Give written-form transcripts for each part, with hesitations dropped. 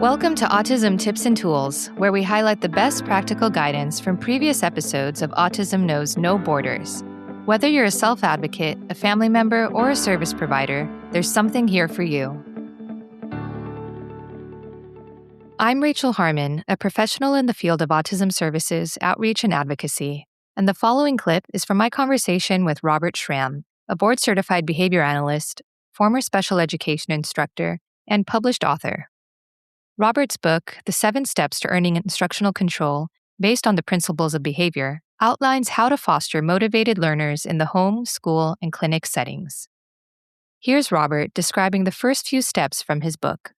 Welcome to Autism Tips and Tools, where we highlight the best practical guidance from previous episodes of Autism Knows No Borders. Whether you're a self-advocate, a family member, or a service provider, there's something here for you. I'm Rachel Harmon, a professional in the field of autism services, outreach, and advocacy, and the following clip is from my conversation with Robert Schramm, a board-certified behavior analyst, former special education instructor, and published author. Robert's book, The 7 Steps to Earning Instructional Control, based on the principles of behavior, outlines how to foster motivated learners in the home, school, and clinic settings. Here's Robert describing the first few steps from his book.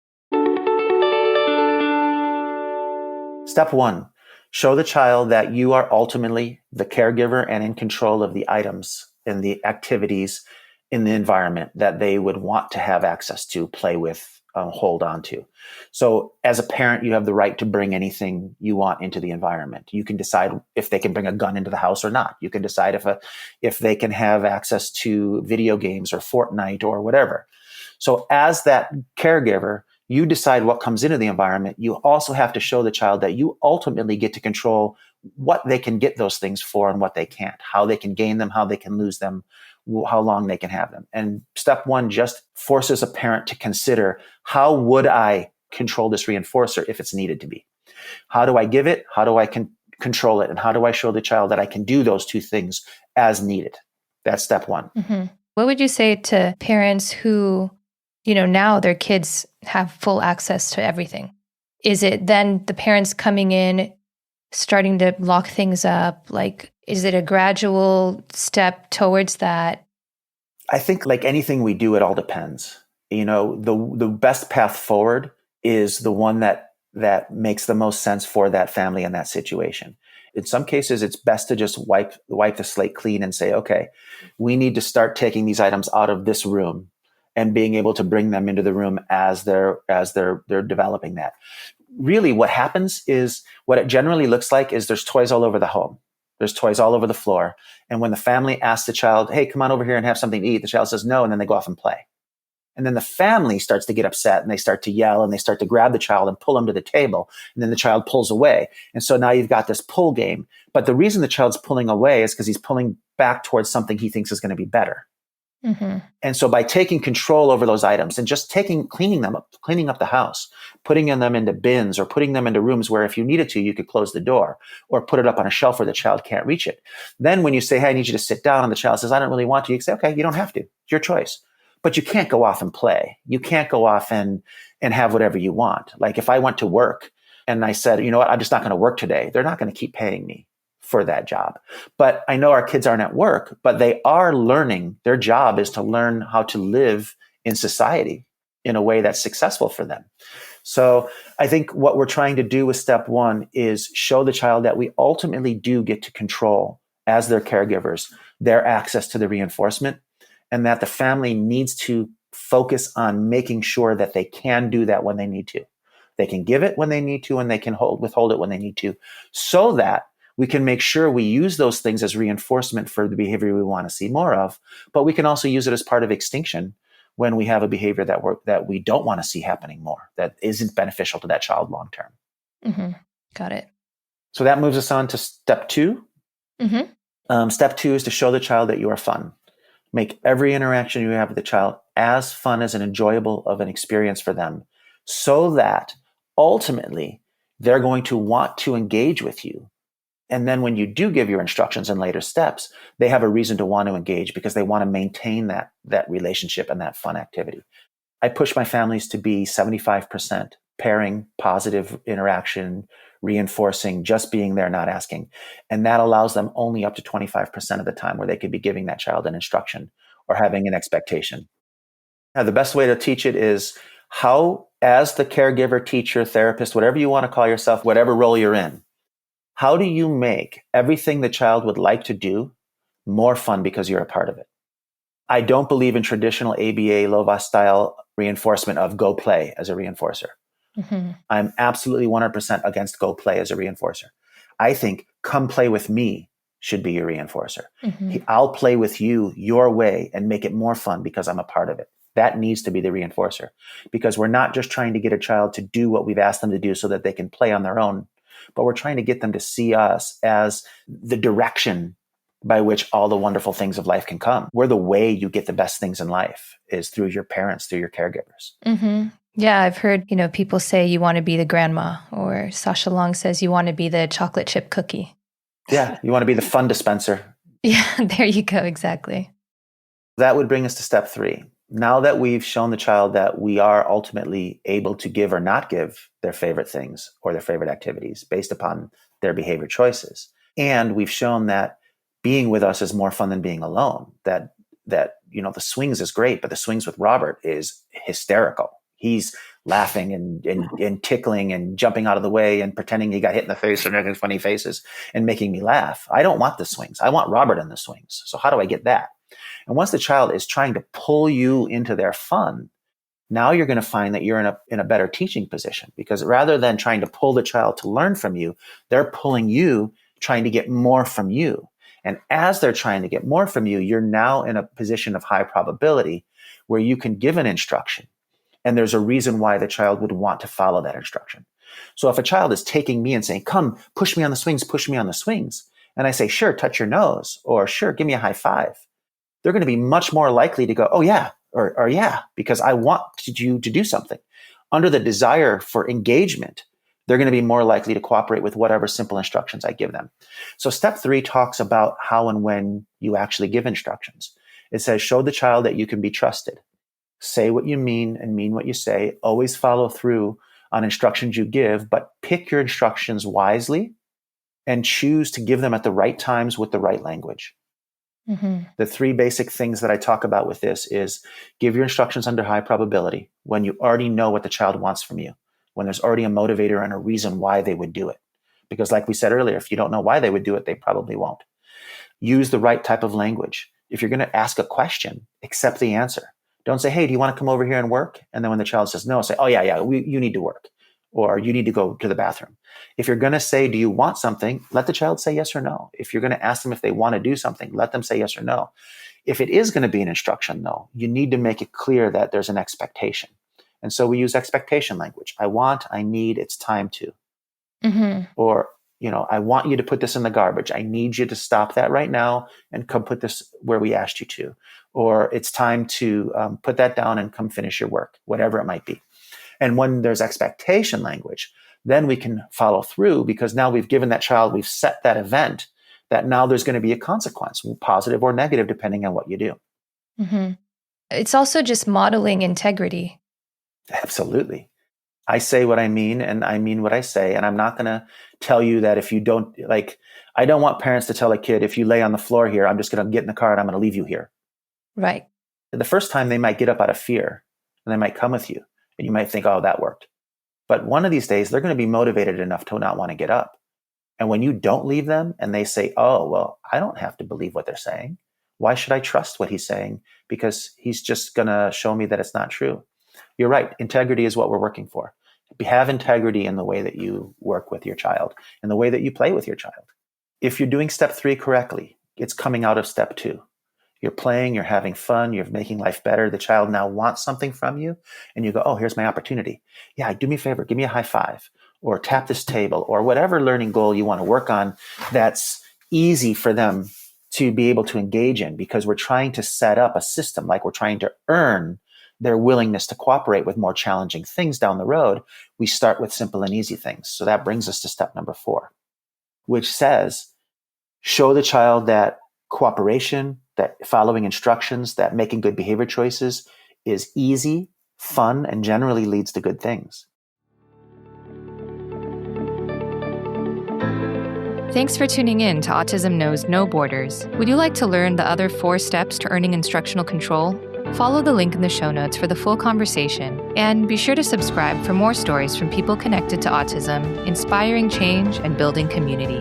Step 1, show the child that you are ultimately the caregiver and in control of the items and the activities in the environment that they would want to have access to, play with, hold on to. So as a parent, you have the right to bring anything you want into the environment. You can decide if they can bring a gun into the house or not. You can decide if they can have access to video games or Fortnite or whatever. So as that caregiver, you decide what comes into the environment. You also have to show the child that you ultimately get to control what they can get those things for and what they can't, how they can gain them, how they can lose them, how long they can have them. And step 1 just forces a parent to consider, how would I control this reinforcer if it's needed to be? How do I give it? How do I control it? And how do I show the child that I can do those two things as needed? That's step 1. Mm-hmm. What would you say to parents who, now their kids have full access to everything? Is it then the parents coming in, starting to lock things up? Is it a gradual step towards that? I think like anything we do, it all depends. The best path forward is the one that makes the most sense for that family and that situation. In some cases, it's best to just wipe the slate clean and say, okay, we need to start taking these items out of this room and being able to bring them into the room as they're developing that. Really, what happens is, what it generally looks like is there's toys all over the home. There's toys all over the floor. And when the family asks the child, hey, come on over here and have something to eat, the child says no, and then they go off and play. And then the family starts to get upset and they start to yell and they start to grab the child and pull him to the table. And then the child pulls away. And so now you've got this pull game. But the reason the child's pulling away is because he's pulling back towards something he thinks is going to be better. Mm-hmm. And so by taking control over those items and just cleaning up the house, putting them into bins or putting them into rooms where if you needed to, you could close the door or put it up on a shelf where the child can't reach it. Then when you say, hey, I need you to sit down, and the child says, I don't really want to, you can say, okay, you don't have to. It's your choice. But you can't go off and play. You can't go off and have whatever you want. Like if I went to work and I said, you know what, I'm just not going to work today, they're not going to keep paying me for that job. But I know our kids aren't at work, but they are learning. Their job is to learn how to live in society in a way that's successful for them. So I think what we're trying to do with step 1 is show the child that we ultimately do get to control, as their caregivers, their access to the reinforcement, and that the family needs to focus on making sure that they can do that when they need to. They can give it when they need to, and they can withhold it when they need to, so that we can make sure we use those things as reinforcement for the behavior we want to see more of, but we can also use it as part of extinction when we have a behavior that we don't want to see happening more, that isn't beneficial to that child long term. Mm-hmm. Got it. So that moves us on to step 2. Mm-hmm. Step 2 is to show the child that you are fun. Make every interaction you have with the child as fun as and enjoyable of an experience for them, so that ultimately they're going to want to engage with you. And then when you do give your instructions in later steps, they have a reason to want to engage because they want to maintain that relationship and that fun activity. I push my families to be 75% pairing, positive interaction, reinforcing, just being there, not asking. And that allows them only up to 25% of the time where they could be giving that child an instruction or having an expectation. Now, the best way to teach it is how, as the caregiver, teacher, therapist, whatever you want to call yourself, whatever role you're in, how do you make everything the child would like to do more fun because you're a part of it? I don't believe in traditional ABA, Lovaas style reinforcement of go play as a reinforcer. Mm-hmm. I'm absolutely 100% against go play as a reinforcer. I think come play with me should be your reinforcer. Mm-hmm. I'll play with you your way and make it more fun because I'm a part of it. That needs to be the reinforcer, because we're not just trying to get a child to do what we've asked them to do so that they can play on their own, but we're trying to get them to see us as the direction by which all the wonderful things of life can come. We're the way you get the best things in life is through your parents, through your caregivers. Mm-hmm. Yeah, I've heard, people say you want to be the grandma, or Sasha Long says you want to be the chocolate chip cookie. Yeah, you want to be the fun dispenser. Yeah, there you go. Exactly. That would bring us to step 3. Now that we've shown the child that we are ultimately able to give or not give their favorite things or their favorite activities based upon their behavior choices, and we've shown that being with us is more fun than being alone, that the swings is great, but the swings with Robert is hysterical. He's laughing and tickling and jumping out of the way and pretending he got hit in the face and making funny faces and making me laugh. I don't want the swings. I want Robert in the swings. So how do I get that? And once the child is trying to pull you into their fun, now you're going to find that you're in a better teaching position, because rather than trying to pull the child to learn from you, they're pulling you, trying to get more from you. And as they're trying to get more from you, you're now in a position of high probability where you can give an instruction. And there's a reason why the child would want to follow that instruction. So if a child is taking me and saying, come, push me on the swings, push me on the swings, and I say, sure, touch your nose, or sure, give me a high five, they're going to be much more likely to go, oh yeah, or yeah, because I want you to do something. Under the desire for engagement, they're going to be more likely to cooperate with whatever simple instructions I give them. So step 3 talks about how and when you actually give instructions. It says, show the child that you can be trusted. Say what you mean and mean what you say. Always follow through on instructions you give, but pick your instructions wisely and choose to give them at the right times with the right language. Mm-hmm. The 3 basic things that I talk about with this is give your instructions under high probability when you already know what the child wants from you, when there's already a motivator and a reason why they would do it. Because like we said earlier, if you don't know why they would do it, they probably won't. Use the right type of language. If you're going to ask a question, accept the answer. Don't say, hey, do you want to come over here and work? And then when the child says no, say, oh, yeah, you need to work, or you need to go to the bathroom. If you're going to say, do you want something? Let the child say yes or no. If you're going to ask them if they want to do something, let them say yes or no. If it is going to be an instruction, though, you need to make it clear that there's an expectation. And so we use expectation language. I want, I need, it's time to. Mm-hmm. Or, I want you to put this in the garbage. I need you to stop that right now and come put this where we asked you to. Or it's time to put that down and come finish your work, whatever it might be. And when there's expectation language, then we can follow through, because now we've given that child, we've set that event, that now there's going to be a consequence, positive or negative, depending on what you do. Mm-hmm. It's also just modeling integrity. Absolutely. I say what I mean, and I mean what I say. And I'm not going to tell you that if you don't, I don't want parents to tell a kid, if you lay on the floor here, I'm just going to get in the car and I'm going to leave you here. Right. The first time they might get up out of fear and they might come with you and you might think, oh, that worked. But one of these days, they're going to be motivated enough to not want to get up. And when you don't leave them and they say, oh, well, I don't have to believe what they're saying. Why should I trust what he's saying? Because he's just going to show me that it's not true. You're right. Integrity is what we're working for. Have integrity in the way that you work with your child, in the way that you play with your child. If you're doing step 3 correctly, it's coming out of step 2. You're playing, you're having fun, you're making life better. The child now wants something from you, and you go, oh, here's my opportunity. Yeah, do me a favor, give me a high five, or tap this table, or whatever learning goal you want to work on that's easy for them to be able to engage in, because we're trying to set up a system, like we're trying to earn their willingness to cooperate with more challenging things down the road. We start with simple and easy things. So that brings us to step number 4, which says, show the child that cooperation, that following instructions, that making good behavior choices is easy, fun, and generally leads to good things. Thanks for tuning in to Autism Knows No Borders. Would you like to learn the other 4 steps to earning instructional control? Follow the link in the show notes for the full conversation, and be sure to subscribe for more stories from people connected to autism, inspiring change and building community.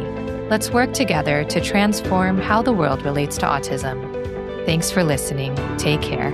Let's work together to transform how the world relates to autism. Thanks for listening. Take care.